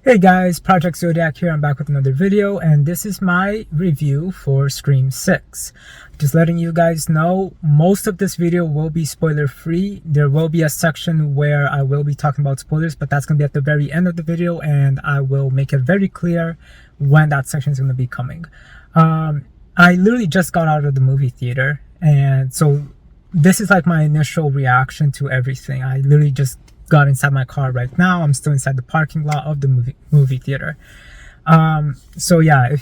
Hey guys, Project-Zodiac here. I'm back with another video, and this is my review for Scream 6. Just letting you guys know, most of this video will be spoiler free. There will be a section where I will be talking about spoilers, but that's going to be at the very end of the video, and I will make it very clear when that section is going to be coming. I literally just got out of the movie theater, and so this is like my initial reaction to everything. I literally just got inside my car right now. I'm still inside the parking lot of the movie theater. So yeah,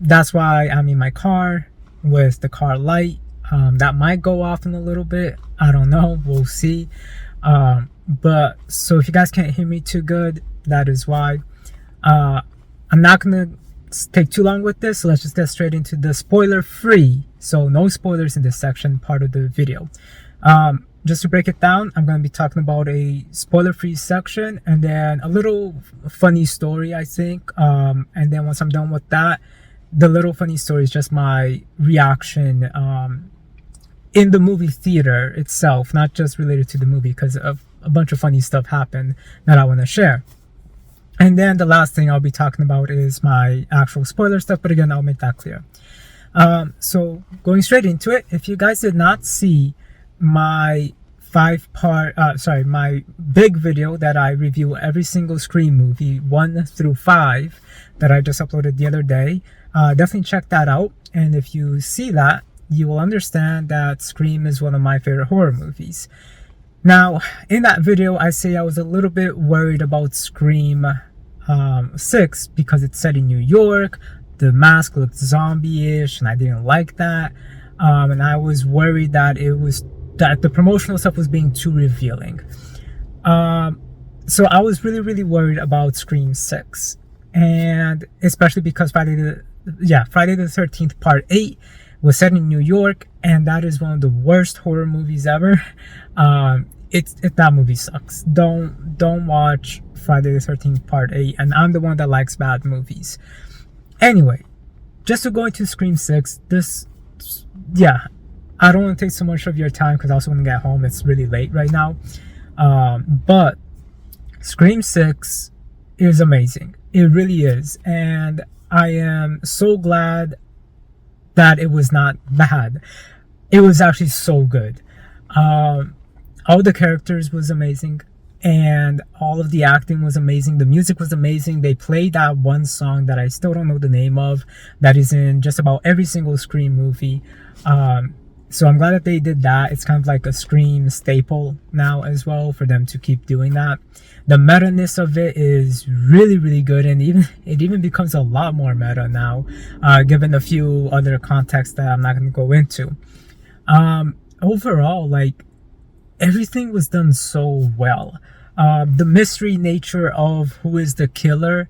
that's why I'm in my car with the car light. That might go off in a little bit. I don't know. We'll see. But so if you guys can't hear me too good, that is why. I'm not gonna take too long with this, so let's just get straight into the spoiler free, so no spoilers in this section part of the video. Just to break it down, I'm going to be talking about a spoiler-free section and then a little funny story, I think. And then once I'm done with that, the little funny story is just my reaction in the movie theater itself, not just related to the movie, because a bunch of funny stuff happened that I want to share. And then the last thing I'll be talking about is my actual spoiler stuff, but again, I'll make that clear. So going straight into it, if you guys did not see my my big video that I review every single Scream movie 1 through 5 that I just uploaded the other day, definitely check that out. And if you see that, you will understand that Scream is one of my favorite horror movies. Now, in that video, I say I was a little bit worried about Scream 6 because it's set in New York. The mask looked zombie-ish, and I didn't like that. And I was worried that the promotional stuff was being too revealing. So I was really worried about Scream 6, and especially because Friday the 13th Part 8 was set in New York, and that is one of the worst horror movies ever. That movie sucks. Don't watch Friday the 13th Part 8, and I'm the one that likes bad movies. Anyway, just to go into Scream 6, I don't want to take so much of your time because I also want to get home. It's really late right now. But Scream 6 is amazing. It really is. And I am so glad that it was not bad. It was actually so good. All the characters was amazing. And all of the acting was amazing. The music was amazing. They played that one song that I still don't know the name of, that is in just about every single Scream movie. So I'm glad that they did that. It's kind of like a Scream staple now as well for them to keep doing that. The meta-ness of it is really good, and it even becomes a lot more meta now, given a few other contexts that I'm not going to go into. Overall, like, everything was done so well. The mystery nature of who is the killer,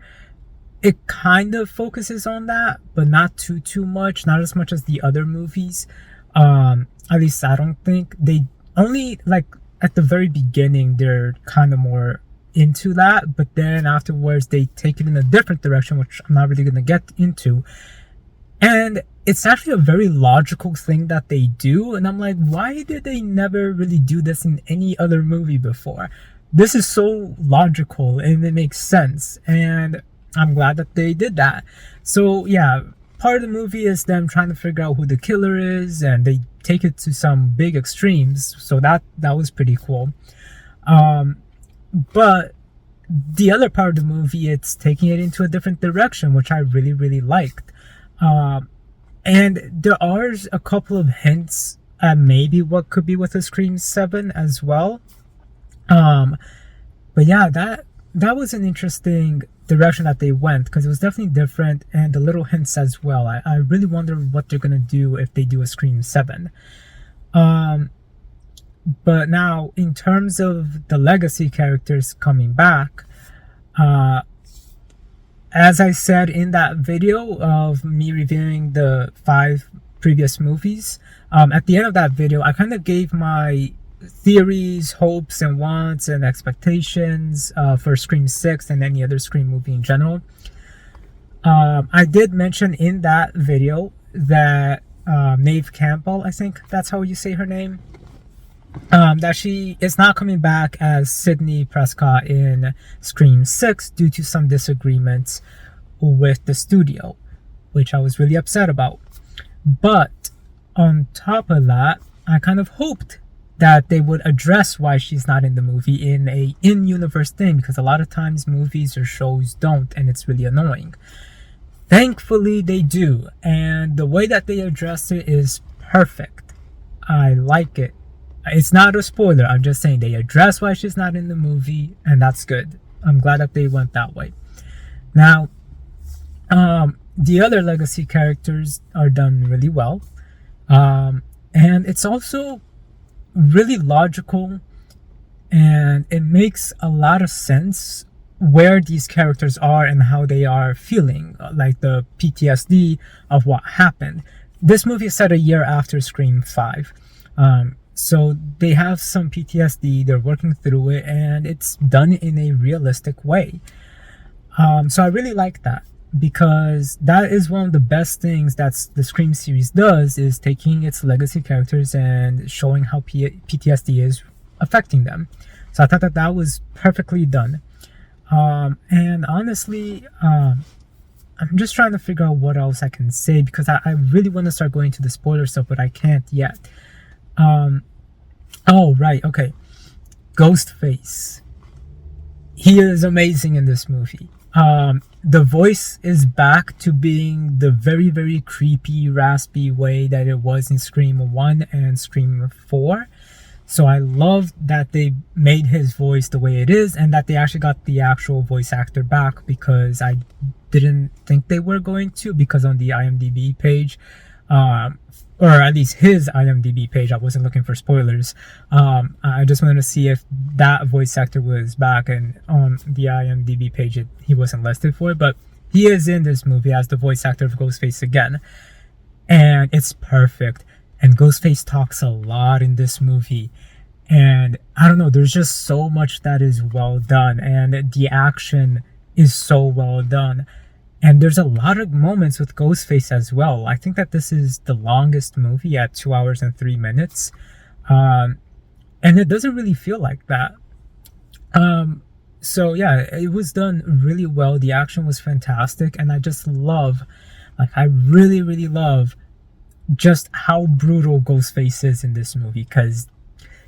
it kind of focuses on that, but not too much, not as much as the other movies. At least I don't think. They only, like, at the very beginning they're kind of more into that, but then afterwards they take it in a different direction, which I'm not really going to get into. And it's actually a very logical thing that they do, and I'm like, why did they never really do this in any other movie before? This is so logical and it makes sense, and I'm glad that they did that. So yeah, part of the movie is them trying to figure out who the killer is, and they take it to some big extremes, so that was pretty cool. But the other part of the movie, it's taking it into a different direction, which I really liked. And there are a couple of hints at maybe what could be with a Scream 7 as well. But yeah, that was an interesting direction that they went, because it was definitely different, and the little hints as well. I really wonder what they're gonna do if they do a Scream 7. But now, in terms of the legacy characters coming back, as I said in that video of me reviewing the 5 previous movies, at the end of that video, I kind of gave my theories, hopes, and wants and expectations for Scream 6 and any other Scream movie in general. I did mention in that video that Neve Campbell, I think that's how you say her name, that she is not coming back as Sydney Prescott in Scream 6 due to some disagreements with the studio, which I was really upset about. But on top of that, I kind of hoped that they would address why she's not in the movie in a in-universe thing, because a lot of times movies or shows don't, and it's really annoying. Thankfully they do, and the way that they address it is perfect. I like it. It's not a spoiler, I'm just saying they address why she's not in the movie, and that's good. I'm glad that they went that way. Now, the other legacy characters are done really well, and it's also really logical, and it makes a lot of sense where these characters are and how they are feeling, like the PTSD of what happened. This movie is set a year after Scream 5, so they have some PTSD, they're working through it, and it's done in a realistic way. So I really like that, because that is one of the best things that the Scream series does, is taking its legacy characters and showing how PTSD is affecting them. So I thought that that was perfectly done. And honestly, I'm just trying to figure out what else I can say, because I really want to start going to the spoiler stuff, but I can't yet. Oh, right, okay. Ghostface. He is amazing in this movie. The voice is back to being the very, very creepy, raspy way that it was in Scream 1 and Scream 4. So I love that they made his voice the way it is, and that they actually got the actual voice actor back, because I didn't think they were going to, because on the IMDb page, or at least his IMDb page, I wasn't looking for spoilers. I just wanted to see if that voice actor was back, and on the IMDb page he wasn't listed for it, but he is in this movie as the voice actor of Ghostface again, and it's perfect. And Ghostface talks a lot in this movie, and I don't know, there's just so much that is well done, and the action is so well done. And there's a lot of moments with Ghostface as well. I think that this is the longest movie at 2 hours and 3 minutes. And it doesn't really feel like that. So yeah, it was done really well. The action was fantastic. And I just love, like, I really, really love just how brutal Ghostface is in this movie. Because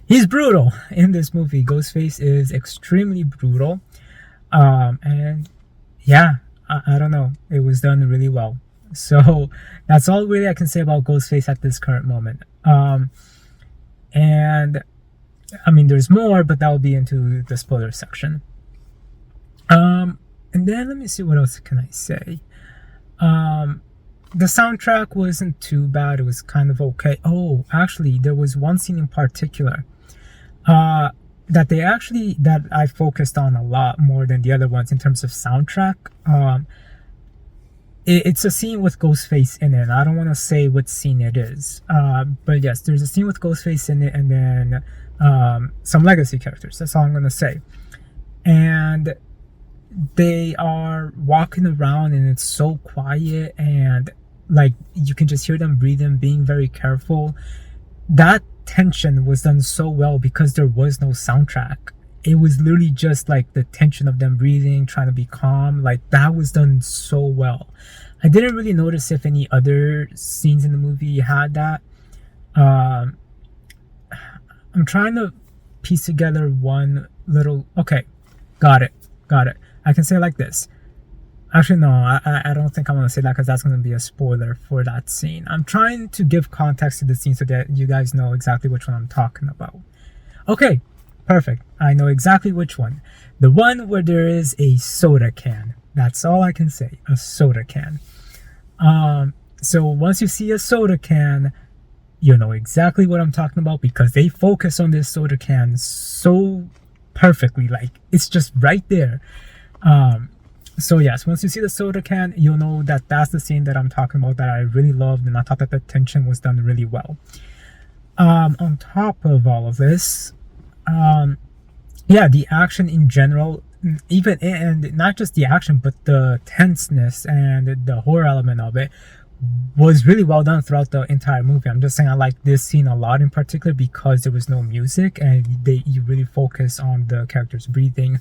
he's brutal in this movie. Ghostface is extremely brutal. And yeah, I don't know, it was done really well. So that's all really I can say about Ghostface at this current moment. And I mean, there's more, but that will be into the spoiler section. And then let me see, what else can I say. The soundtrack wasn't too bad, it was kind of okay. Oh, actually, there was one scene in particular that I focused on a lot more than the other ones in terms of soundtrack. It's a scene with Ghostface in it. I don't want to say what scene it is, but yes, there's a scene with Ghostface in it, and then some legacy characters. That's all I'm gonna say. And they are walking around, and it's so quiet, and like you can just hear them breathing, being very careful. That tension was done so well because there was no soundtrack. It was literally just like the tension of them breathing, trying to be calm. Like, that was done so well. I didn't really notice if any other scenes in the movie had that. I'm trying to piece together one little... Okay, got it. I can say it like this. Actually, no, I don't think I want to say that, because that's going to be a spoiler for that scene. I'm trying to give context to the scene so that you guys know exactly which one I'm talking about. Okay, perfect. I know exactly which one. The one where there is a soda can. That's all I can say. A soda can. So once you see a soda can, you know exactly what I'm talking about, because they focus on this soda can so perfectly. Like, it's just right there. So yes, once you see the soda can, you'll know that that's the scene that I'm talking about, that I really loved, and I thought that the tension was done really well. On top of all of this, yeah, the action in general, even, and not just the action, but the tenseness and the horror element of it was really well done throughout the entire movie. I'm just saying I like this scene a lot in particular because there was no music and you really focus on the characters breathing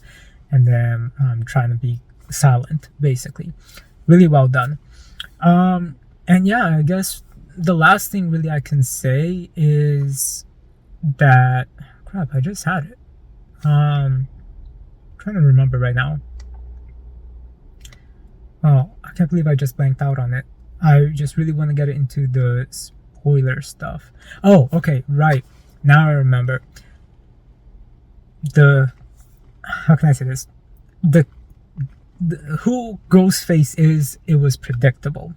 and then trying to be silent, basically. Really well done. And yeah, I guess the last thing really I can say is that crap, I just had it. Trying to remember right now. Oh, I can't believe I just blanked out on it. I just really want to get into the spoiler stuff. Oh, okay, right. Now I remember. How can I say this? The who Ghostface is, it was predictable.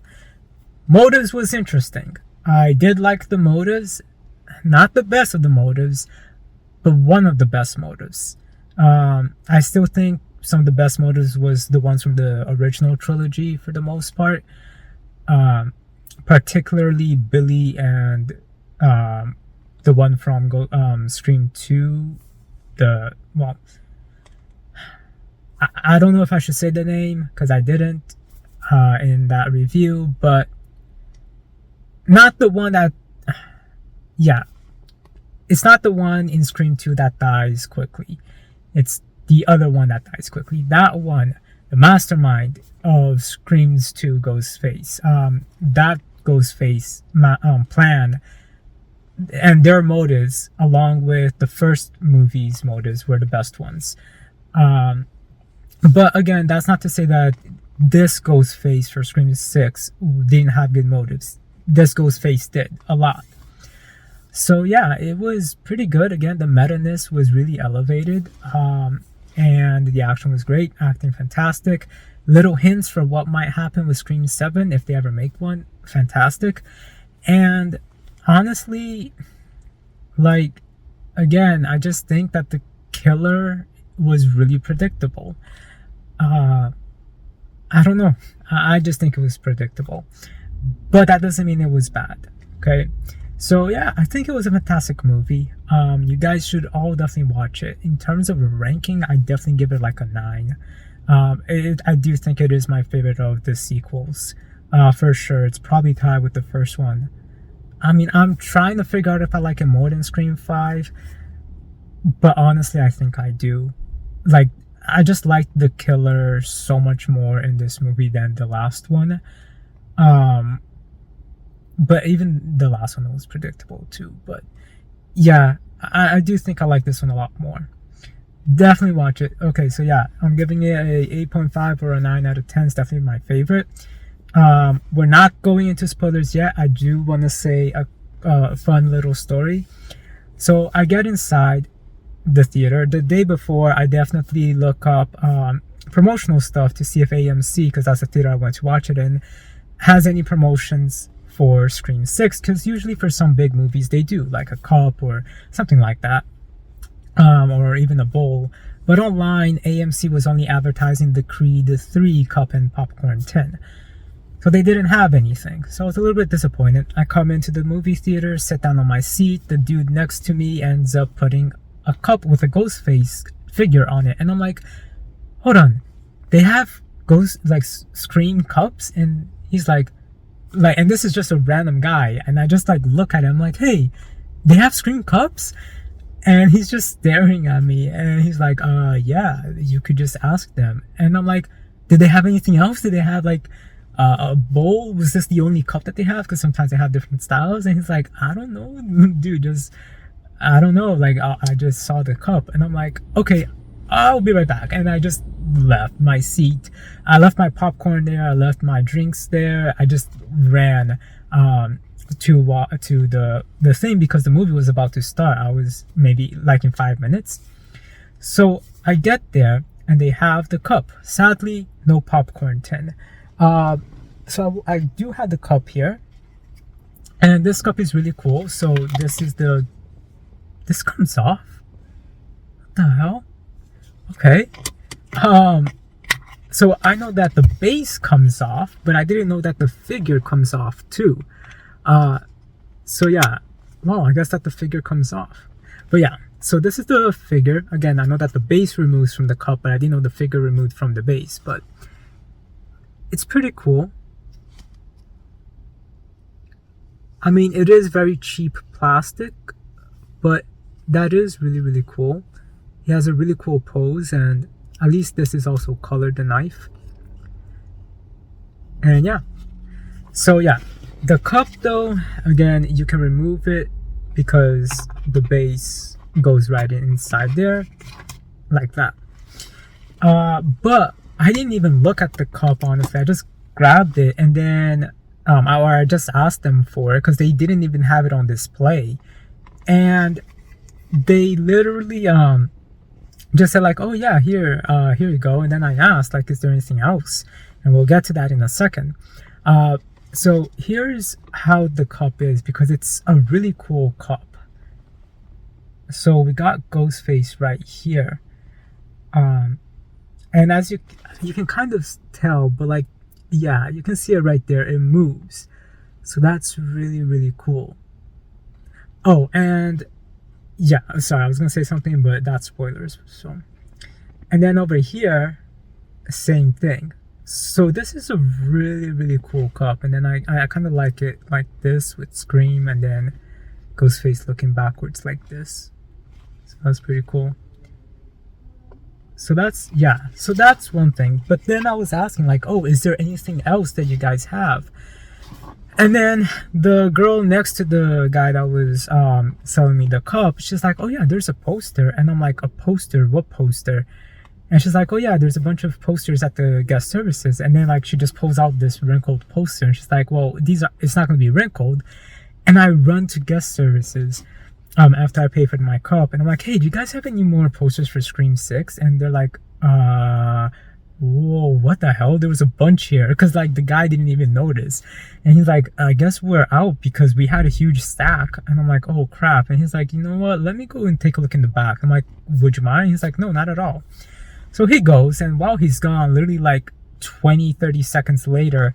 Motives was interesting. I did like the motives. Not the best of the motives, but one of the best motives. I still think some of the best motives was the ones from the original trilogy for the most part. Particularly Billy and the one from Scream 2. I don't know if I should say the name because I didn't in that review, but not the one that, yeah, it's not the one in Scream 2 that dies quickly. It's the other one that dies quickly. That one, the mastermind of Screams 2 Ghostface. That Ghostface plan and their motives, along with the first movie's motives, were the best ones. But again, that's not to say that this Ghostface for Scream 6 didn't have good motives. This Ghostface did a lot. So yeah, it was pretty good. Again, the meta-ness was really elevated. And the action was great, acting fantastic. Little hints for what might happen with Scream 7 if they ever make one, fantastic. And honestly, like, again, I just think that the killer was really predictable. I don't know. I just think it was predictable. But that doesn't mean it was bad, okay? So yeah, I think it was a fantastic movie. You guys should all definitely watch it. In terms of a ranking, I definitely give it like a 9. I do think it is my favorite of the sequels. For sure. It's probably tied with the first one. I mean, I'm trying to figure out if I like it more than Scream 5. But honestly, I think I do. Like, I just liked the killer so much more in this movie than the last one. But even the last one was predictable too. But yeah, I do think I like this one a lot more. Definitely watch it. Okay, so yeah, I'm giving it a 8.5 or a 9 out of 10. It's definitely my favorite. We're not going into spoilers yet. I do want to say a fun little story. So I get inside the theater. The day before, I definitely look up promotional stuff to see if AMC, because that's the theater I went to watch it in, has any promotions for Scream 6, because usually for some big movies they do, like a cup or something like that, or even a bowl. But online, AMC was only advertising the Creed 3 cup and popcorn tin, so they didn't have anything. So I was a little bit disappointed. I come into the movie theater, sit down on my seat. The dude next to me ends up putting a cup with a Ghostface figure on it, and I'm like, hold on, they have Scream cups? And he's like, and this is just a random guy, and I just like look at him like, hey, they have Scream cups? And he's just staring at me, and he's like, yeah, you could just ask them. And I'm like, did they have anything else? Did they have like a bowl? Was this the only cup that they have? Because sometimes they have different styles. And he's like, I don't know, dude, I don't know, like I just saw the cup. And I'm like, okay, I'll be right back. And I just left my seat. I left my popcorn there. I left my drinks there. I just ran to the thing because the movie was about to start. I was maybe like in 5 minutes. So I get there and they have the cup. Sadly, no popcorn tin. So I do have the cup here. And this cup is really cool. So this comes off. What the hell? Okay. So I know that the base comes off, but I didn't know that the figure comes off too. So yeah, well, I guess that the figure comes off. But yeah, so this is the figure. Again, I know that the base removes from the cup, but I didn't know the figure removed from the base. But it's pretty cool. I mean, it is very cheap plastic, but that is really, really cool. He has a really cool pose, and at least this is also colored, the knife. And yeah, so yeah, the cup though, again, you can remove it because the base goes right inside there, like that. But I didn't even look at the cup, honestly. I just grabbed it, and then I just asked them for it because they didn't even have it on display, and they literally just said like, oh yeah, here you go. And then I asked like, is there anything else? And we'll get to that in a second. So here's how the cup is, because it's a really cool cup. So we got Ghostface right here, and as you can kind of tell, but like, yeah, you can see it right there, it moves. So that's really, really cool. Oh, and yeah, sorry, I was gonna say something, but that's spoilers. So, and then over here, same thing. So this is a really, really cool cup, and then I kind of like it like this with Scream, and then Ghostface looking backwards like this. So that's pretty cool. So that's, yeah, so that's one thing. But then I was asking like, oh, is there anything else that you guys have? And then the girl next to the guy that was selling me the cup, she's like, oh yeah, there's a poster. And I'm like, a poster? What poster? And she's like, oh yeah, there's a bunch of posters at the guest services. And then like she just pulls out this wrinkled poster, and she's like, well, it's not going to be wrinkled. And I run to guest services after I pay for my cup, and I'm like, hey, do you guys have any more posters for Scream 6? And they're like, whoa, what the hell? There was a bunch here, because like the guy didn't even notice. And he's like, I guess we're out because we had a huge stack. And I'm like, oh crap. And he's like, you know what, let me go and take a look in the back. I'm like, would you mind? He's like, no, not at all. So he goes, and while he's gone, literally like 20-30 seconds later,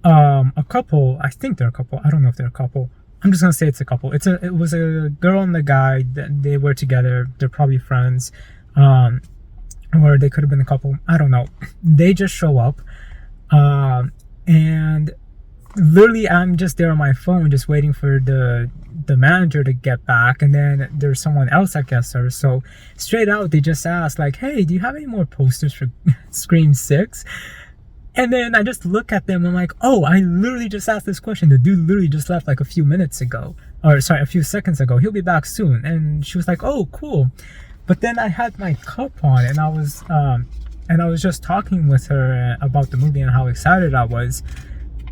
a couple, I think they're a couple, I don't know if they're a couple, I'm just gonna say it's a couple. It was a girl and the guy. They were together. They're probably friends, or they could have been a couple. I don't know. They just show up, and literally I'm just there on my phone, just waiting for the manager to get back. And then there's someone else at guest service. So straight out they just asked like, "Hey, do you have any more posters for Scream 6?" And then I just look at them, I'm like, oh, I literally just asked this question. The dude literally just left like a few minutes ago. Or sorry, a few seconds ago. He'll be back soon. And she was like, oh, cool. But then I had my cup on, and I was just talking with her about the movie and how excited I was.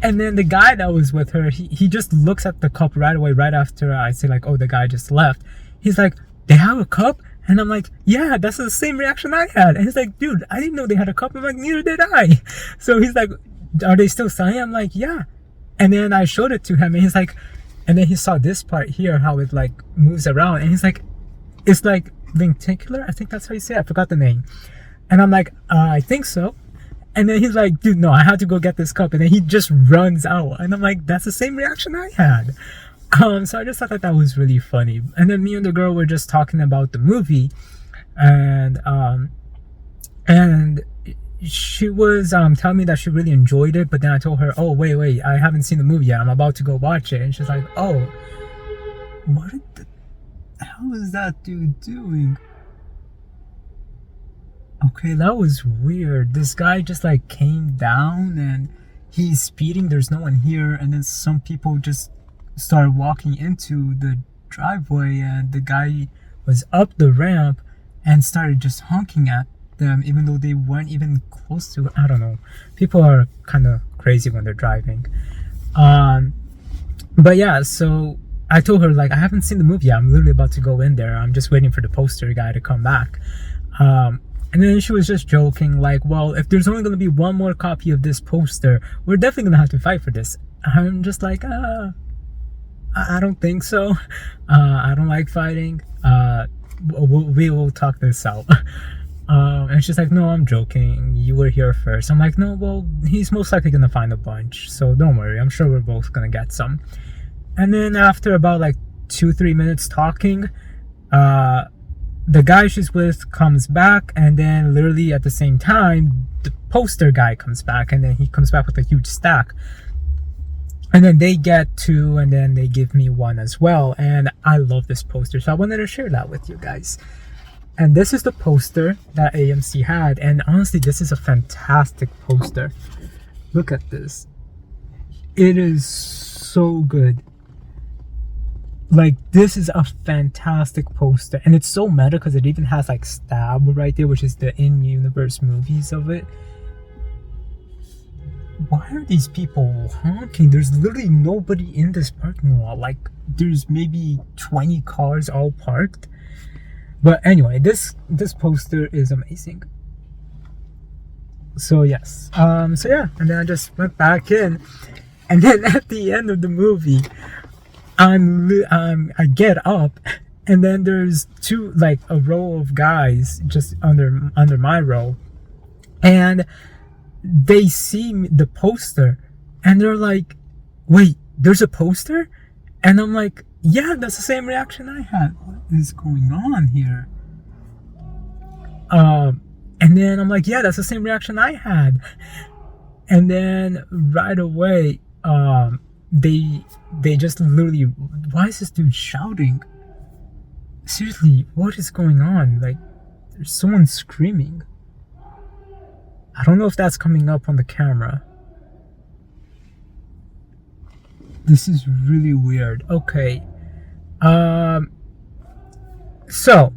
And then the guy that was with her, he just looks at the cup right away, right after I say like, oh, the guy just left. He's like, they have a cup? And I'm like, yeah, that's the same reaction I had. And he's like, dude, I didn't know they had a cup. I'm like, neither did I. So he's like, are they still selling? I'm like, yeah. And then I showed it to him, and he's like, and then he saw this part here, how it like moves around. And he's like, it's like lenticular. I think that's how you say it. I forgot the name. And I'm like, I think so. And then he's like, dude, no, I have to go get this cup. And then he just runs out. And I'm like, that's the same reaction I had. So I just thought that was really funny. And then me and the girl were just talking about the movie, and she was telling me that she really enjoyed it. But then I told her, oh wait, I haven't seen the movie yet. I'm about to go watch it. And she's like, oh, what the hell is that dude doing? Okay, that was weird. This guy just like came down, and he's speeding. There's no one here, and then some people just started walking into the driveway, and the guy was up the ramp and started just honking at them, even though they weren't even close to it. I don't know. People are kind of crazy when they're driving. But yeah, so I told her like, I haven't seen the movie yet. I'm literally about to go in there. I'm just waiting for the poster guy to come back. And then she was just joking like, well, if there's only going to be one more copy of this poster, we're definitely going to have to fight for this. I'm just like, I don't think so. I don't like fighting. We will talk this out. And she's like, no, I'm joking. You were here first. I'm like, no, well, he's most likely going to find a bunch. So don't worry. I'm sure we're both going to get some. And then after about like 2-3 minutes talking, the guy she's with comes back. And then literally at the same time, the poster guy comes back. And then he comes back with a huge stack. And then they get 2, and then they give me 1 as well. And I love this poster, so I wanted to share that with you guys. And this is the poster that AMC had, and honestly, this is a fantastic poster. Look at this. It is so good. Like, this is a fantastic poster, and it's so meta because it even has like Stab right there, which is the in-universe movies of it. Why are these people honking? There's literally nobody in this parking lot. Like, there's maybe 20 cars all parked. But anyway, this poster is amazing. So yes, so yeah, and then I just went back in, and then at the end of the movie, I get up, and then there's a row of guys just under my row, and they see the poster, and they're like, wait, there's a poster? And I'm like, yeah, that's the same reaction I had. What is going on here? And then I'm like, yeah, that's the same reaction I had. And then right away, they just literally, why is this dude shouting? Seriously, what is going on? Like, there's someone screaming. I don't know if that's coming up on the camera. This is really weird. Okay. So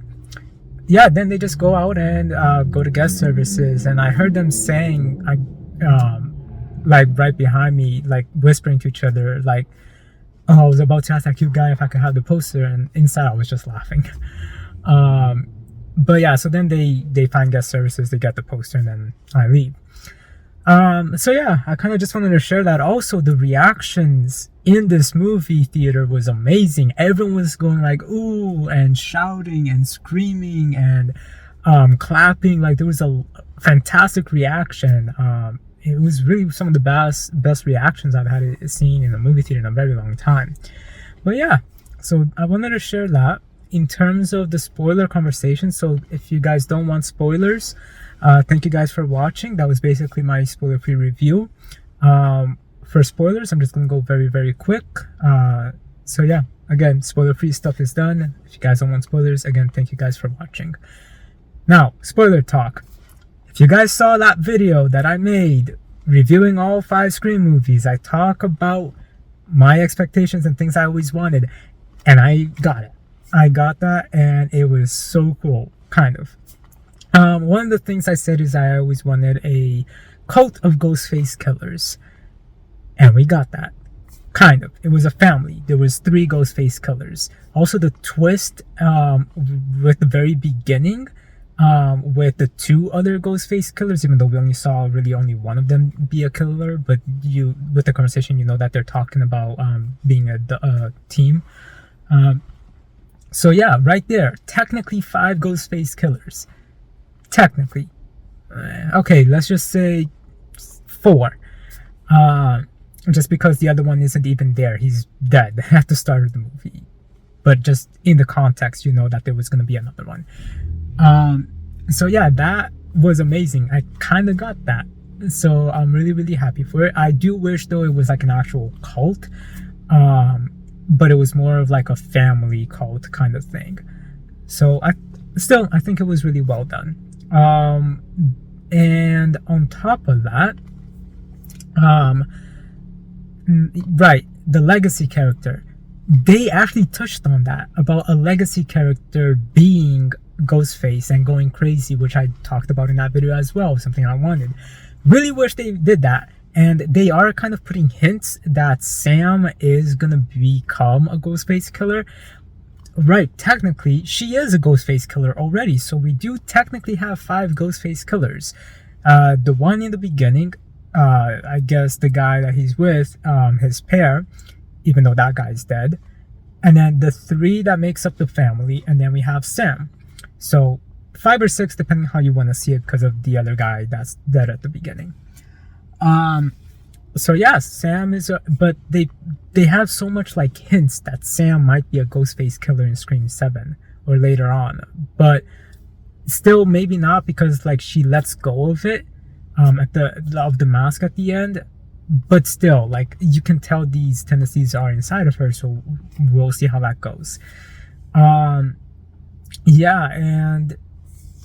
yeah, then they just go out and go to guest services, and I heard them saying, like right behind me, like whispering to each other, like, oh, I was about to ask that cute guy if I could have the poster, and inside I was just laughing. But yeah, so then they find guest services, they get the poster, and then I leave. So yeah, I kind of just wanted to share that. Also, the reactions in this movie theater was amazing. Everyone was going like, ooh, and shouting and screaming and clapping. Like, there was a fantastic reaction. It was really some of the best reactions I've had seen in a movie theater in a very long time. But yeah, so I wanted to share that. In terms of the spoiler conversation, so if you guys don't want spoilers, thank you guys for watching. That was basically my spoiler-free review. For spoilers, I'm just gonna go very, very quick. So yeah, again, spoiler-free stuff is done. If you guys don't want spoilers, again, thank you guys for watching. Now, spoiler talk. If you guys saw that video that I made reviewing all 5 Scream movies, I talk about my expectations and things I always wanted, and I got it. I got that, and it was so cool, kind of. One of the things I said is I always wanted a cult of Ghostface killers, and we got that, kind of. It was a family. There was 3 Ghostface killers. Also, the twist with the very beginning, with the 2 other Ghostface killers, even though we only saw really only one of them be a killer, but with the conversation, you know that they're talking about being a team. So yeah, right there, technically 5 Ghostface killers. Technically. Okay, let's just say 4. Just because the other one isn't even there. He's dead at the start of the movie. But just in the context, you know that there was going to be another one. So yeah, that was amazing. I kind of got that. So I'm really, really happy for it. I do wish, though, it was like an actual cult. But it was more of like a family cult kind of thing. So I think it was really well done. And on top of that, right, the legacy character, they actually touched on that, about a legacy character being Ghostface and going crazy, which I talked about in that video as well, something I wanted. Really wish they did that. And they are kind of putting hints that Sam is gonna become a Ghostface killer. Right, technically, she is a Ghostface killer already, so we do technically have 5 Ghostface killers. The one in the beginning, I guess the guy that he's with, his pair, even though that guy's dead. And then the 3 that makes up the family, and then we have Sam. So 5 or 6, depending how you want to see it, because of the other guy that's dead at the beginning. So yeah, Sam is but they have so much like hints that Sam might be a Ghostface killer in Scream 7 or later on, but still maybe not, because like she lets go of it of the mask at the end. but still, like, you can tell these tendencies are inside of her, so we'll see how that goes. um yeah, and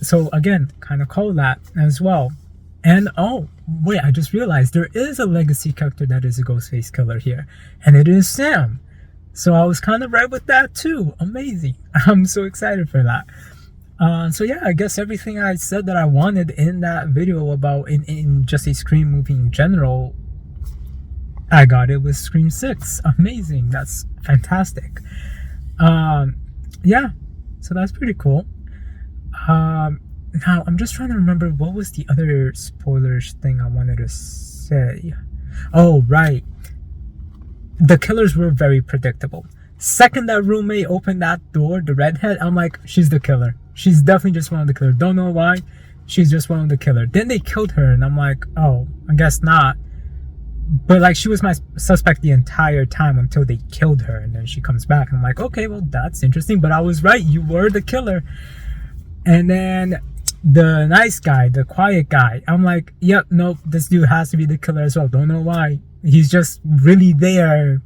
so again, kind of call that as well. And oh wait, I just realized there is a legacy character that is a Ghostface killer here, and it is Sam. So I was kind of right with that too. Amazing. I'm so excited for that. So yeah, I guess everything I said that I wanted in that video about in just a Scream movie in general, I got it with Scream 6. Amazing. That's fantastic. Yeah, so that's pretty cool. Now I'm just trying to remember what was the other spoilers thing I wanted to say. Oh, right. The killers were very predictable. Second that roommate opened that door, the redhead, I'm like, she's the killer. She's definitely just one of the killers. Don't know why. She's just one of the killer. Then they killed her, and I'm like, oh, I guess not. But like, she was my suspect the entire time until they killed her, and then she comes back, and I'm like, okay, well, that's interesting. But I was right. You were the killer. And then the nice guy, the quiet guy, I'm like, yep, nope, this dude has to be the killer as well. Don't know why. He's just really there,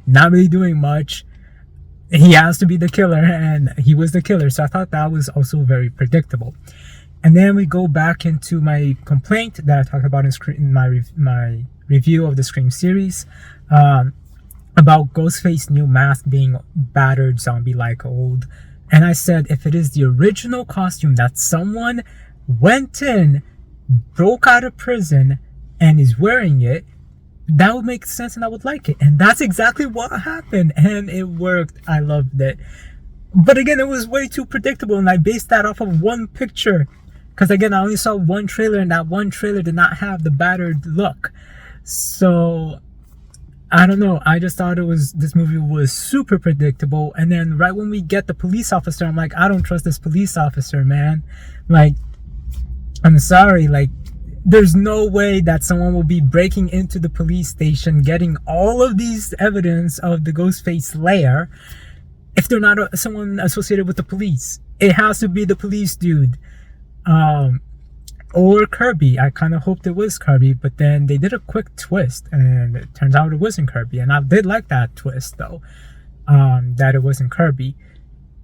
not really doing much. He has to be the killer, and he was the killer. So I thought that was also very predictable. And then we go back into my complaint that I talked about in my review of the Scream series, about Ghostface's new mask being battered, zombie-like, old. And I said, if it is the original costume that someone went in, broke out of prison, and is wearing it, that would make sense and I would like it. And that's exactly what happened. And it worked. I loved it. But again, it was way too predictable. And I based that off of one picture. Because again, I only saw one trailer, and that one trailer did not have the battered look. So I don't know. I just thought this movie was super predictable. And then right when we get the police officer, I'm like, I don't trust this police officer, man. Like, I'm sorry. Like, there's no way that someone will be breaking into the police station, getting all of these evidence of the Ghostface lair, if they're not someone associated with the police. It has to be the police dude. Or Kirby. I kind of hoped it was Kirby, but then they did a quick twist, and it turns out it wasn't Kirby. And I did like that twist, though, that it wasn't Kirby.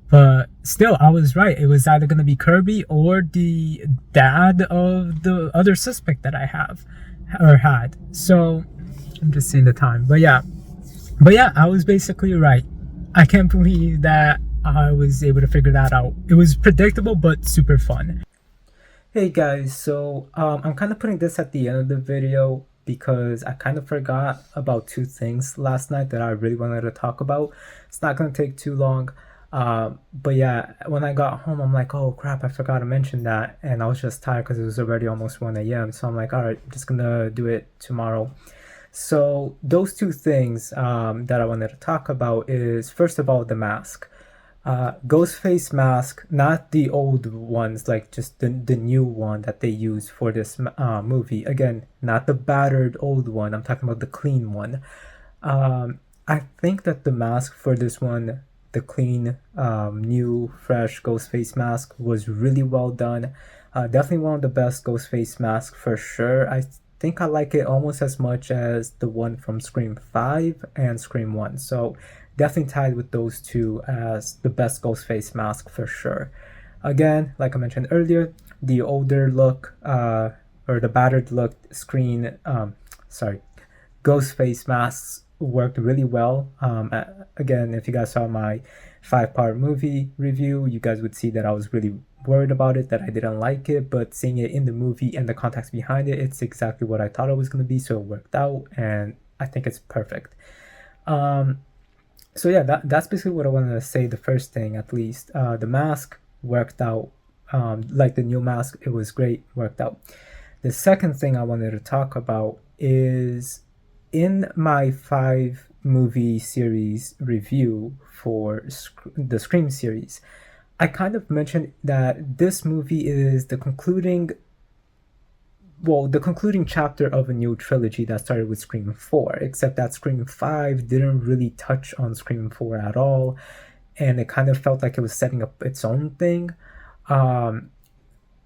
But still, I was right. It was either going to be Kirby or the dad of the other suspect that I had. So I'm just seeing the time. But yeah, I was basically right. I can't believe that I was able to figure that out. It was predictable, but super fun. Hey guys, so I'm kind of putting this at the end of the video because I kind of forgot about two things last night that I really wanted to talk about. It's not going to take too long. But yeah, when I got home, I'm like, oh crap, I forgot to mention that. And I was just tired because it was already almost 1 a.m. So I'm like, all right, I'm just gonna do it tomorrow. So those two things that I wanted to talk about is, first of all, the mask. Ghostface mask, not the old ones, like just the new one that they use for this movie. Again, not the battered old one. I'm talking about the clean one. I think that the mask for this one, the clean, new, fresh Ghostface mask, was really well done. Definitely one of the best Ghostface masks for sure. I think I like it almost as much as the one from Scream 5 and Scream 1. So definitely tied with those two as the best Ghostface mask for sure. Again, like I mentioned earlier, the older look, or the battered look Ghostface masks worked really well. Again, if you guys saw my 5-part movie review, you guys would see that I was really worried about it, that I didn't like it, but seeing it in the movie and the context behind it, it's exactly what I thought it was going to be, so it worked out, and I think it's perfect. So yeah, that's basically what I wanted to say. The first thing, at least, the mask worked out. Like the new mask, it was great, worked out. The second thing I wanted to talk about is, in my 5-movie series review for the Scream series, I kind of mentioned that this movie is the concluding chapter of a new trilogy that started with Scream 4, except that Scream 5 didn't really touch on Scream 4 at all, and it kind of felt like it was setting up its own thing.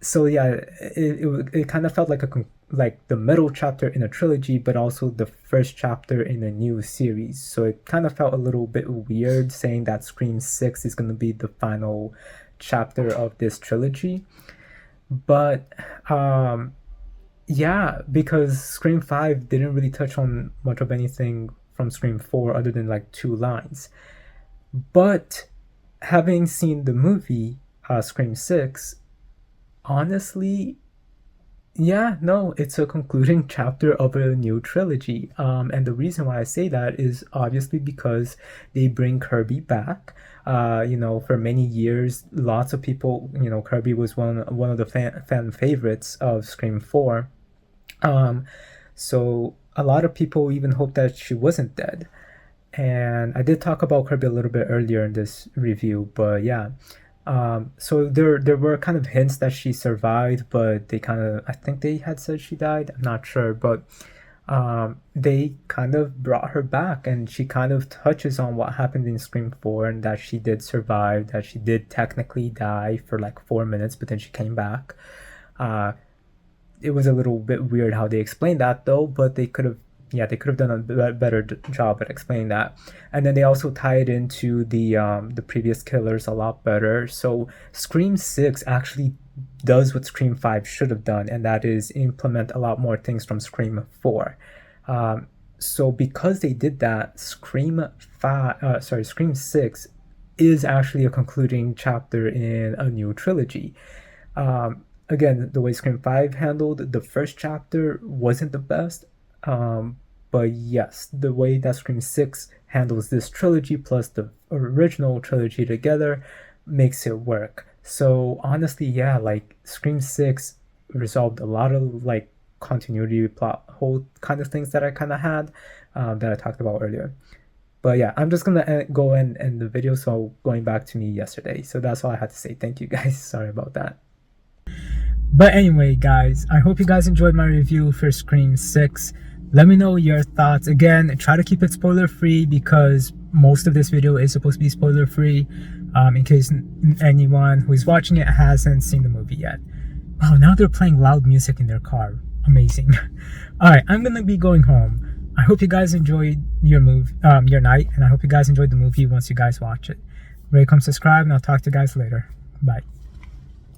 So yeah, it kind of felt like like the middle chapter in a trilogy, but also the first chapter in a new series. So it kind of felt a little bit weird saying that Scream 6 is going to be the final chapter of this trilogy. But yeah, because Scream 5 didn't really touch on much of anything from Scream 4 other than like two lines. But having seen the movie Scream 6, honestly, yeah, no, it's a concluding chapter of a new trilogy. And the reason why I say that is obviously because they bring Kirby back. For many years, lots of people, Kirby was one of the fan favorites of Scream 4. Um, so a lot of people even hoped that she wasn't dead. And I did talk about Kirby a little bit earlier in this review, but yeah. So there were kind of hints that she survived, but they kind of, I think they had said she died. I'm not sure, but they kind of brought her back, and she kind of touches on what happened in Scream 4 and that she did survive, that she did technically die for like 4 minutes, but then she came back. Uh, it was a little bit weird how they explained that though, but they could have, yeah, they could have done a better job at explaining that. And then they also tie it into the previous killers a lot better. So Scream 6 actually does what Scream 5 should have done, and that is implement a lot more things from Scream 4. So because they did that, Scream 6 is actually a concluding chapter in a new trilogy. Again, the way Scream 5 handled the first chapter wasn't the best. But yes, the way that Scream 6 handles this trilogy plus the original trilogy together makes it work. So honestly, yeah, like Scream 6 resolved a lot of like continuity plot hole kind of things that I kind of had, that I talked about earlier. But yeah, I'm just gonna go and end the video. So going back to me yesterday. So that's all I had to say. Thank you guys. Sorry about that. But anyway, guys, I hope you guys enjoyed my review for Scream 6. Let me know your thoughts. Again, try to keep it spoiler free because most of this video is supposed to be spoiler free, in case anyone who is watching it hasn't seen the movie yet. Oh, now they're playing loud music in their car. Amazing. Alright, I'm gonna be going home. I hope you guys enjoyed your night, and I hope you guys enjoyed the movie once you guys watch it. Rate, comment, subscribe, and I'll talk to you guys later. Bye.